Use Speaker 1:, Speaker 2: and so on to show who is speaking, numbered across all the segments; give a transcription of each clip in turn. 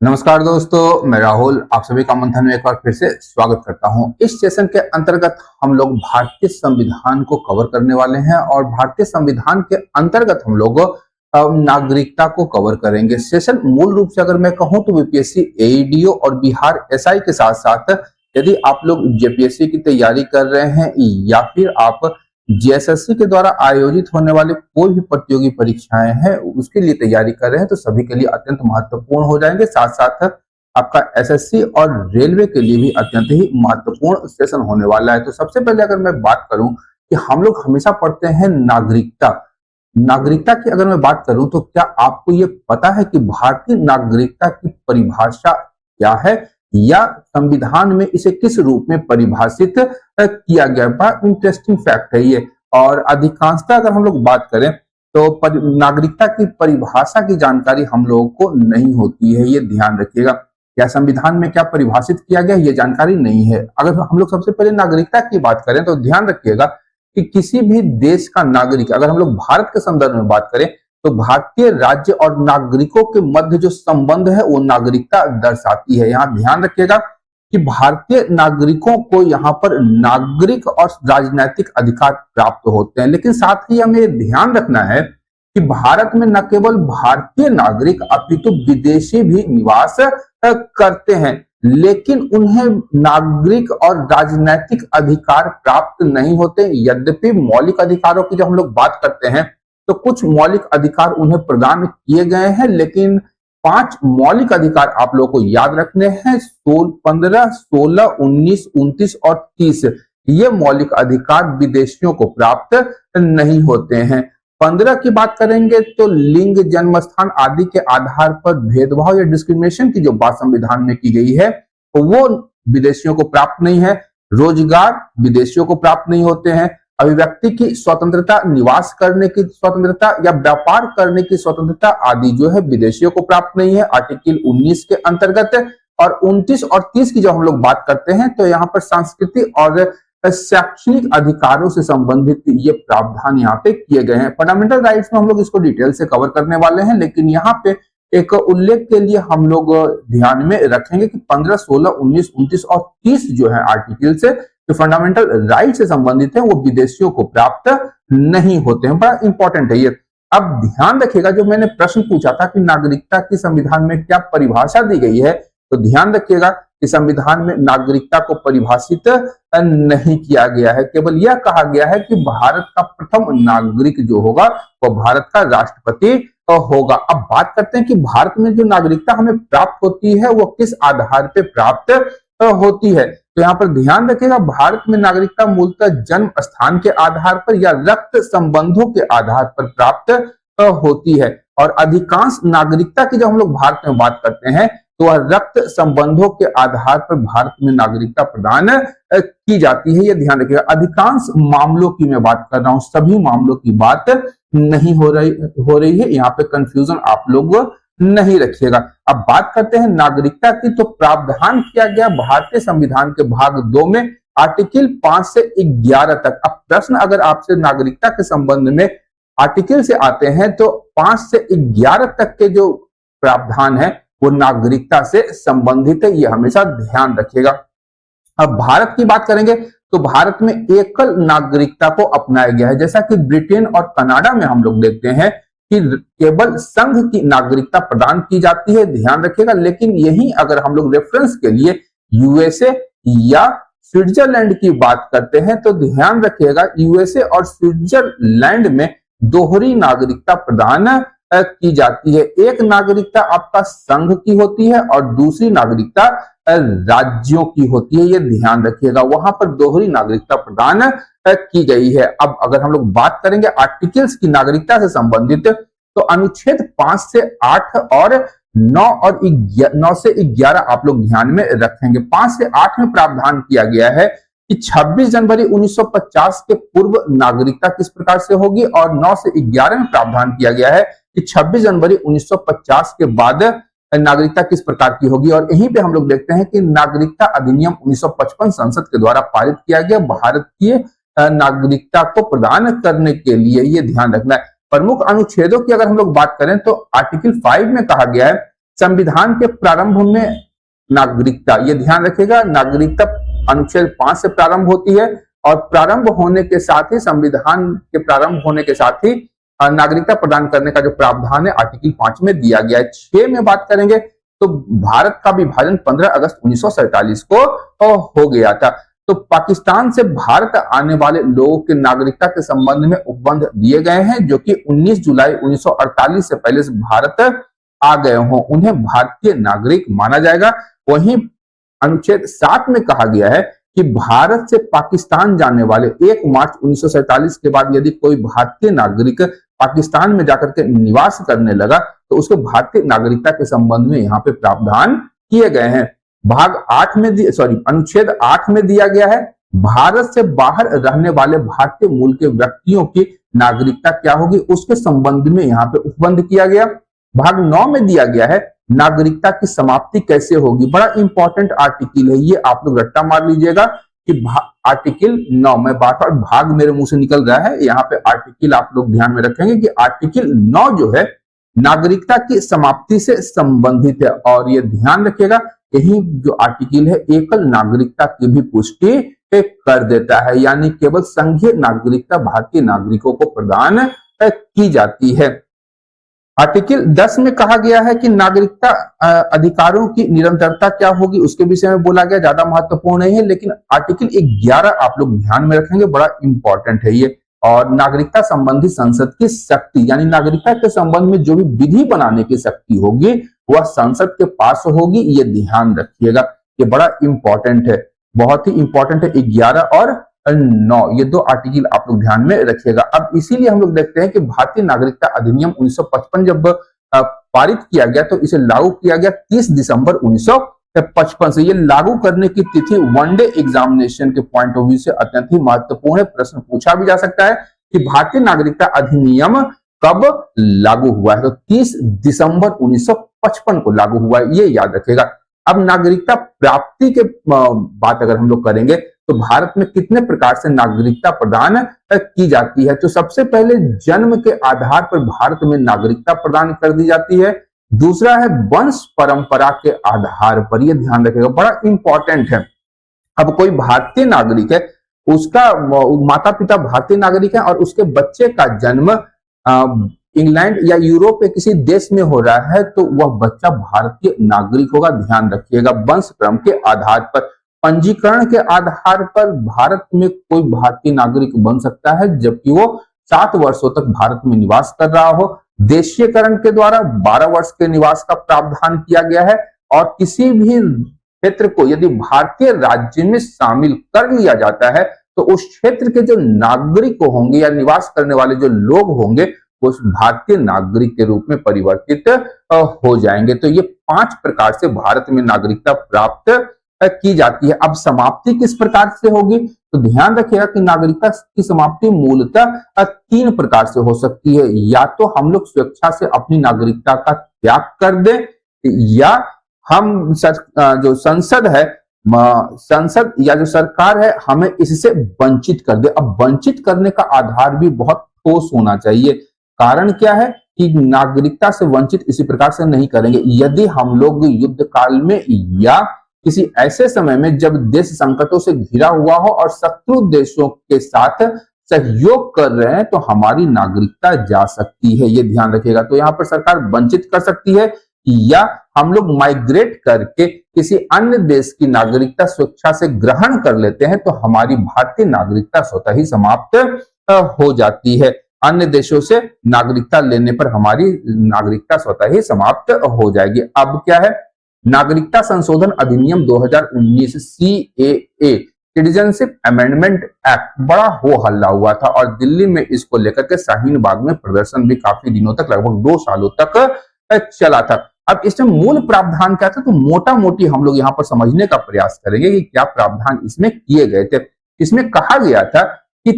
Speaker 1: नमस्कार दोस्तों, मैं राहुल आप सभी का मंथन में एक बार फिर से स्वागत करता हूं। इस सेशन के अंतर्गत हम लोग भारतीय संविधान को कवर करने वाले हैं और भारतीय संविधान के अंतर्गत हम लोग नागरिकता को कवर करेंगे। सेशन मूल रूप से अगर मैं कहूं तो बीपीएससी एईडीओ और बिहार एसआई के साथ साथ यदि आप लोग जेपीएससी की तैयारी कर रहे हैं या फिर आप जेएसएससी के द्वारा आयोजित होने वाले कोई भी प्रतियोगी परीक्षाएं हैं उसके लिए तैयारी कर रहे हैं तो सभी के लिए अत्यंत महत्वपूर्ण हो जाएंगे। साथ साथ आपका एसएससी और रेलवे के लिए भी अत्यंत ही महत्वपूर्ण सेशन होने वाला है। तो सबसे पहले अगर मैं बात करूं कि हम लोग हमेशा पढ़ते हैं नागरिकता। नागरिकता की अगर मैं बात करूं तो क्या आपको ये पता है कि भारतीय नागरिकता की परिभाषा क्या है या संविधान में इसे किस रूप में परिभाषित किया गया? बड़ा इंटरेस्टिंग फैक्ट है ये। और अधिकांशतः अगर हम लोग बात करें तो नागरिकता की परिभाषा की जानकारी हम लोगों को नहीं होती है, ये ध्यान रखिएगा। क्या संविधान में क्या परिभाषित किया गया ये जानकारी नहीं है। अगर हम लोग सबसे पहले नागरिकता की बात करें तो ध्यान रखिएगा कि किसी भी देश का नागरिक, अगर हम लोग भारत के संदर्भ में बात करें तो भारतीय राज्य और नागरिकों के मध्य जो संबंध है वो नागरिकता दर्शाती है। यहाँ ध्यान रखिएगा कि भारतीय नागरिकों को यहाँ पर नागरिक और राजनीतिक अधिकार प्राप्त होते हैं, लेकिन साथ ही हमें ध्यान रखना है कि भारत में न केवल भारतीय नागरिक अपितु विदेशी भी निवास करते हैं, लेकिन उन्हें नागरिक और राजनीतिक अधिकार प्राप्त नहीं होते। यद्यपि मौलिक अधिकारों की जब हम लोग बात करते हैं तो कुछ मौलिक अधिकार उन्हें प्रदान किए गए हैं, लेकिन 5 मौलिक अधिकार आप लोगों को याद रखने हैं। 15, 16, 19, 29 और 30 ये मौलिक अधिकार विदेशियों को प्राप्त नहीं होते हैं। 15 की बात करेंगे तो लिंग, जन्म स्थान आदि के आधार पर भेदभाव या डिस्क्रिमिनेशन की जो बात संविधान में की गई है वो विदेशियों को प्राप्त नहीं है। रोजगार विदेशियों को प्राप्त नहीं होते हैं। अभिव्यक्ति की स्वतंत्रता, निवास करने की स्वतंत्रता या व्यापार करने की स्वतंत्रता आदि जो है विदेशियों को प्राप्त नहीं है आर्टिकल 19 के अंतर्गत। और 29 और 30 की जब हम लोग बात करते हैं तो यहाँ पर सांस्कृतिक और शैक्षणिक अधिकारों से संबंधित ये प्रावधान यहाँ पे किए गए हैं। फंडामेंटल राइट्स में हम लोग इसको डिटेल से कवर करने वाले हैं, लेकिन यहाँ पे एक उल्लेख के लिए हम लोग ध्यान में रखेंगे कि 15, 16, 19, 29 और 30 जो है आर्टिकल से जो फंडामेंटल राइट से संबंधित है वो विदेशियों को प्राप्त नहीं होते हैं। बड़ा इंपॉर्टेंट है ये। अब ध्यान रखिएगा, जो मैंने प्रश्न पूछा था कि नागरिकता की संविधान में क्या परिभाषा दी गई है, तो ध्यान रखिएगा कि संविधान में नागरिकता को परिभाषित नहीं किया गया है। केवल यह कहा गया है कि भारत का प्रथम नागरिक जो होगा वो भारत का राष्ट्रपति होगा। अब बात करते हैं कि भारत में जो नागरिकता हमें प्राप्त होती है वो किस आधार पर प्राप्त होती है। तो यहाँ पर ध्यान रखिएगा, भारत में नागरिकता मूलतः जन्म स्थान के आधार पर या रक्त संबंधों के आधार पर प्राप्त होती है। और अधिकांश नागरिकता की जब हम लोग भारत में बात करते हैं तो वह रक्त संबंधों के आधार पर भारत में नागरिकता प्रदान की जाती है। ये ध्यान रखिएगा। अधिकांश मामलों की मैं बात कर रहा हूं, सभी मामलों की बात नहीं हो रही है। यहाँ पे कंफ्यूजन आप लोग नहीं रखिएगा। अब बात करते हैं नागरिकता की, तो प्रावधान किया गया भारतीय संविधान के भाग 2 में आर्टिकल 5 से 11 तक। अब प्रश्न अगर आपसे नागरिकता के संबंध में आर्टिकल से आते हैं तो 5 से 11 तक के जो प्रावधान है वो नागरिकता से संबंधित है, ये हमेशा ध्यान रखिएगा। अब भारत की बात करेंगे तो भारत में एकल नागरिकता को अपनाया गया है। जैसा कि ब्रिटेन और कनाडा में हम लोग देखते हैं कि केवल संघ की नागरिकता प्रदान की जाती है, ध्यान रखिएगा। लेकिन यही अगर हम लोग रेफरेंस के लिए यूएसए या स्विट्जरलैंड की बात करते हैं तो ध्यान रखिएगा यूएसए और स्विट्जरलैंड में दोहरी नागरिकता प्रदान की जाती है। एक नागरिकता आपका संघ की होती है और दूसरी नागरिकता राज्यों की होती है, ये ध्यान रखिएगा। वहां पर दोहरी नागरिकता प्रदान की गई है। अब अगर हम लोग बात करेंगे आर्टिकल्स की नागरिकता से संबंधित तो अनुच्छेद 5 से 8 और 9 से 11 आप लोग ध्यान में रखेंगे। 5 से 8 में प्रावधान किया गया है कि 26 जनवरी 1950 के पूर्व नागरिकता किस प्रकार से होगी, और 9 से 11 में प्रावधान किया गया है कि 26 जनवरी 1950 के बाद नागरिकता किस प्रकार की होगी। और यहीं पे हम लोग देखते हैं कि नागरिकता अधिनियम 1955 संसद के द्वारा पारित किया गया भारत की नागरिकता को प्रदान करने के लिए, ये ध्यान रखना है। प्रमुख अनुच्छेदों की अगर हम लोग बात करें तो आर्टिकल 5 में कहा गया है संविधान के प्रारंभ में नागरिकता, ये ध्यान रखिएगा, नागरिकता अनुच्छेद 5 से प्रारंभ होती है और प्रारंभ होने के साथ ही, संविधान के प्रारंभ होने के साथ ही नागरिकता प्रदान करने का जो प्रावधान है आर्टिकल 5 में दिया गया है। 6 में बात करेंगे तो भारत का विभाजन 15 अगस्त 1947 को हो गया था। तो पाकिस्तान से भारत आने वाले लोगों के नागरिकता के संबंध में उपबंध दिए गए हैं, जो कि 19 जुलाई 1948 से पहले से भारत आ गए हों उन्हें भारतीय नागरिक माना जाएगा। वहीं अनुच्छेद 7 में कहा गया है कि भारत से पाकिस्तान जाने वाले 1 मार्च 1947 के बाद यदि कोई भारतीय नागरिक पाकिस्तान में जाकर के निवास करने लगा तो उसको भारतीय नागरिकता के संबंध में यहाँ पे प्रावधान किए गए हैं। अनुच्छेद 8 में दिया गया है, भारत से बाहर रहने वाले भारतीय मूल के व्यक्तियों की नागरिकता क्या होगी उसके संबंध में यहाँ पे उपबंध किया गया। भाग 9 में दिया गया है नागरिकता की समाप्ति कैसे होगी, बड़ा इंपॉर्टेंट आर्टिकल है ये, आप लोग रट्टा मार लीजिएगा कि आर्टिकल 9 में बार-बार भाग मेरे मुंह से निकल रहा है, यहाँ पे आर्टिकल आप लोग ध्यान में रखेंगे कि आर्टिकल 9 जो है नागरिकता की समाप्ति से संबंधित है और ये ध्यान रखिएगा यही जो आर्टिकल है एकल नागरिकता की भी पुष्टि कर देता है, यानी केवल संघीय नागरिकता भारतीय नागरिकों को प्रदान की जाती है। आर्टिकल 10 में कहा गया है कि नागरिकता अधिकारों की निरंतरता क्या होगी उसके विषय में बोला गया, ज्यादा महत्वपूर्ण नहीं है, लेकिन आर्टिकल 11 आप लोग ध्यान में रखेंगे, बड़ा इंपॉर्टेंट है ये। और नागरिकता संबंधी संसद की शक्ति, यानी नागरिकता के संबंध में जो भी विधि बनाने की शक्ति होगी वह संसद के पास होगी, ये ध्यान रखिएगा, ये बड़ा इंपॉर्टेंट है, बहुत ही इंपॉर्टेंट है। 11 और 9 ये 2 आर्टिकल आप लोग ध्यान में रखिएगा। अब इसीलिए हम लोग देखते हैं कि भारतीय नागरिकता अधिनियम 1955 जब पारित किया गया तो इसे लागू किया गया 30 दिसंबर 1955 से। ये लागू करने की तिथि वनडे एग्जामिनेशन के पॉइंट ऑफ व्यू से अत्यंत ही महत्वपूर्ण है, प्रश्न पूछा भी जा सकता है कि भारतीय नागरिकता अधिनियम कब लागू हुआ है, तो 30 दिसंबर 1955 को लागू हुआ है, ये याद रखिएगा। अब नागरिकता प्राप्ति के बात अगर हम लोग करेंगे तो भारत में कितने प्रकार से नागरिकता प्रदान की जाती है, तो सबसे पहले जन्म के आधार पर भारत में नागरिकता प्रदान कर दी जाती है। दूसरा है वंश परंपरा के आधार पर, यह ध्यान रखिएगा, बड़ा इंपॉर्टेंट है। अब कोई भारतीय नागरिक है, उसका माता पिता भारतीय नागरिक है और उसके बच्चे का जन्म इंग्लैंड या यूरोप के किसी देश में हो रहा है तो वह बच्चा भारतीय नागरिक होगा, ध्यान रखिएगा। वंश क्रम के आधार पर, पंजीकरण के आधार पर भारत में कोई भारतीय नागरिक बन सकता है जबकि वो 7 वर्षों तक भारत में निवास कर रहा हो। देशीयकरण के द्वारा 12 वर्ष के निवास का प्रावधान किया गया है और किसी भी क्षेत्र को यदि भारतीय राज्य में शामिल कर लिया जाता है तो उस क्षेत्र के जो नागरिक होंगे या निवास करने वाले जो लोग होंगे वो भारतीय नागरिक के रूप में परिवर्तित हो जाएंगे। तो ये 5 प्रकार से भारत में नागरिकता प्राप्त की जाती है। अब समाप्ति किस प्रकार से होगी, तो ध्यान रखिएगा कि नागरिकता की समाप्ति मूलतः 3 प्रकार से हो सकती है, या तो हम लोग स्वेच्छा से अपनी नागरिकता का त्याग कर दें या हम जो संसद है, संसद या जो सरकार है हमें इससे वंचित कर दे। अब वंचित करने का आधार भी बहुत ठोस होना चाहिए। कारण क्या है कि नागरिकता से वंचित इसी प्रकार से नहीं करेंगे यदि हम लोग युद्ध काल में या किसी ऐसे समय में जब देश संकटों से घिरा हुआ हो और शत्रु देशों के साथ सहयोग कर रहे हैं तो हमारी नागरिकता जा सकती है, ये ध्यान रखिएगा। तो यहाँ पर सरकार वंचित कर सकती है या हम लोग माइग्रेट करके किसी अन्य देश की नागरिकता स्वेच्छा से ग्रहण कर लेते हैं तो हमारी भारतीय नागरिकता स्वतः ही समाप्त हो जाती है। अन्य देशों से नागरिकता लेने पर हमारी नागरिकता स्वतः ही समाप्त हो जाएगी। अब क्या है, नागरिकता संशोधन अधिनियम 2019 CAA सिटीजनशिप अमेंडमेंट एक्ट बड़ा हो हल्ला हुआ था और दिल्ली में इसको लेकर के शाहीन बाग में प्रदर्शन भी काफी दिनों तक, लगभग 2 सालों तक चला था। अब इसमें मूल प्रावधान क्या था, तो मोटा मोटी हम लोग यहाँ पर समझने का प्रयास करेंगे कि क्या प्रावधान इसमें किए गए थे। इसमें कहा गया था कि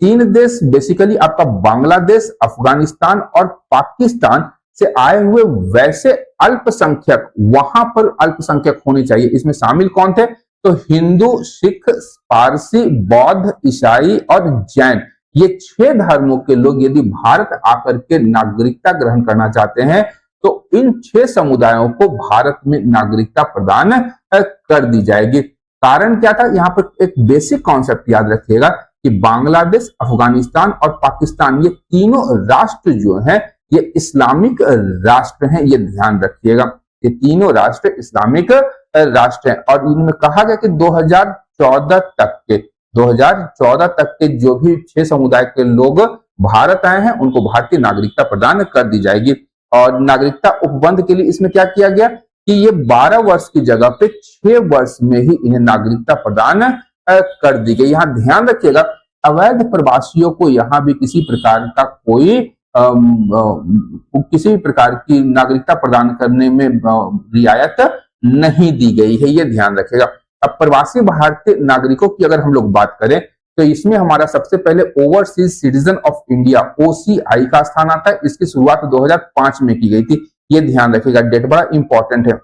Speaker 1: 3 देश बेसिकली आपका बांग्लादेश, अफगानिस्तान और पाकिस्तान से आए हुए वैसे अल्पसंख्यक वहां पर अल्पसंख्यक होने चाहिए। इसमें शामिल कौन थे, तो हिंदू, सिख, पारसी, बौद्ध, ईसाई और जैन, ये 6 धर्मों के लोग यदि भारत आकर के नागरिकता ग्रहण करना चाहते हैं तो इन 6 समुदायों को भारत में नागरिकता प्रदान कर दी जाएगी। कारण क्या था, यहाँ पर एक बेसिक कॉन्सेप्ट याद रखिएगा कि बांग्लादेश, अफगानिस्तान और पाकिस्तान ये तीनों राष्ट्र जो हैं ये इस्लामिक राष्ट्र हैं, ये ध्यान रखिएगा। ये तीनों राष्ट्र इस्लामिक राष्ट्र हैं और इनमें कहा गया कि 2014 तक के जो भी 6 समुदाय के लोग भारत आए हैं उनको भारतीय नागरिकता प्रदान कर दी जाएगी। और नागरिकता उपबंध के लिए इसमें क्या किया गया कि ये 12 वर्ष की जगह पे 6 वर्ष में ही इन्हें नागरिकता प्रदान कर दी गई। यहाँ ध्यान रखिएगा, अवैध प्रवासियों को यहाँ भी किसी प्रकार का कोई किसी प्रकार की नागरिकता प्रदान करने में रियायत नहीं दी गई है, ये ध्यान रखेगा। अब प्रवासी भारतीय नागरिकों की अगर हम लोग बात करें तो इसमें हमारा सबसे पहले overseas citizen of India OCI का स्थान आता है। इसकी शुरुआत 2005 में की गई थी, ये ध्यान रखिएगा, डेट बड़ा इंपॉर्टेंट है।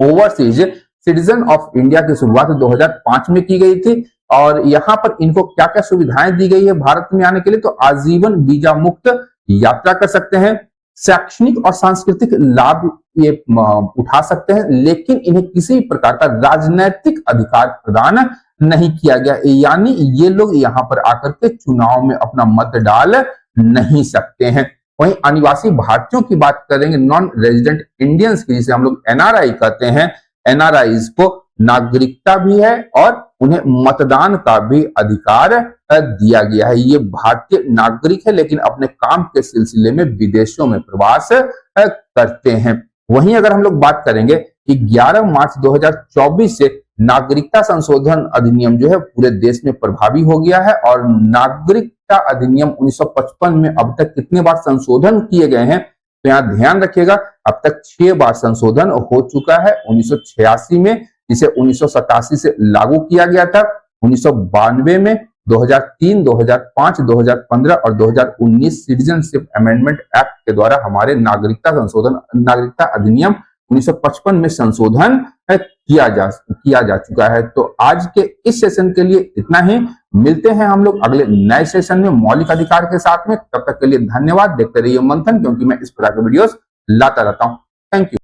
Speaker 1: ओवरसीज सिटीजन ऑफ इंडिया की शुरुआत 2005 में की गई थी और यहाँ पर इनको क्या क्या सुविधाएं दी गई है भारत में आने के लिए, तो आजीवन वीजा मुक्त यात्रा कर सकते हैं, शैक्षणिक और सांस्कृतिक लाभ ये उठा सकते हैं, लेकिन इन्हें किसी प्रकार का राजनीतिक अधिकार प्रदान नहीं किया गया, यानी ये लोग यहाँ पर आकर के चुनाव में अपना मत डाल नहीं सकते हैं। वहीं अनिवासी भारतीयों की बात करेंगे, नॉन रेजिडेंट इंडियंस की, जिसे हम लोग NRI कहते हैं, NRIs को नागरिकता भी है और उन्हें मतदान का भी अधिकार दिया गया है। ये भारतीय नागरिक है लेकिन अपने काम के सिलसिले में विदेशों में प्रवास करते हैं। वहीं अगर हम लोग बात करेंगे कि 11 मार्च 2024 से नागरिकता संशोधन अधिनियम जो है पूरे देश में प्रभावी हो गया है और नागरिकता अधिनियम 1955 में अब तक कितने बार संशोधन किए गए हैं, तो यहाँ ध्यान रखिएगा, अब तक 6 बार संशोधन हो चुका है। 1986 में, जिसे 1987 से लागू किया गया था, 1992 में, 2003, 2005, 2015 और 2019 सिटीजनशिप अमेंडमेंट एक्ट के द्वारा हमारे नागरिकता अधिनियम 1955 में संशोधन किया जा चुका है। तो आज के इस सेशन के लिए इतना ही, मिलते हैं हम लोग अगले नए सेशन में मौलिक अधिकार के साथ में। तब तक के लिए धन्यवाद, देखते रहिए मंथन, क्योंकि मैं इस प्रकार के वीडियोस लाता रहता हूं। Thank you.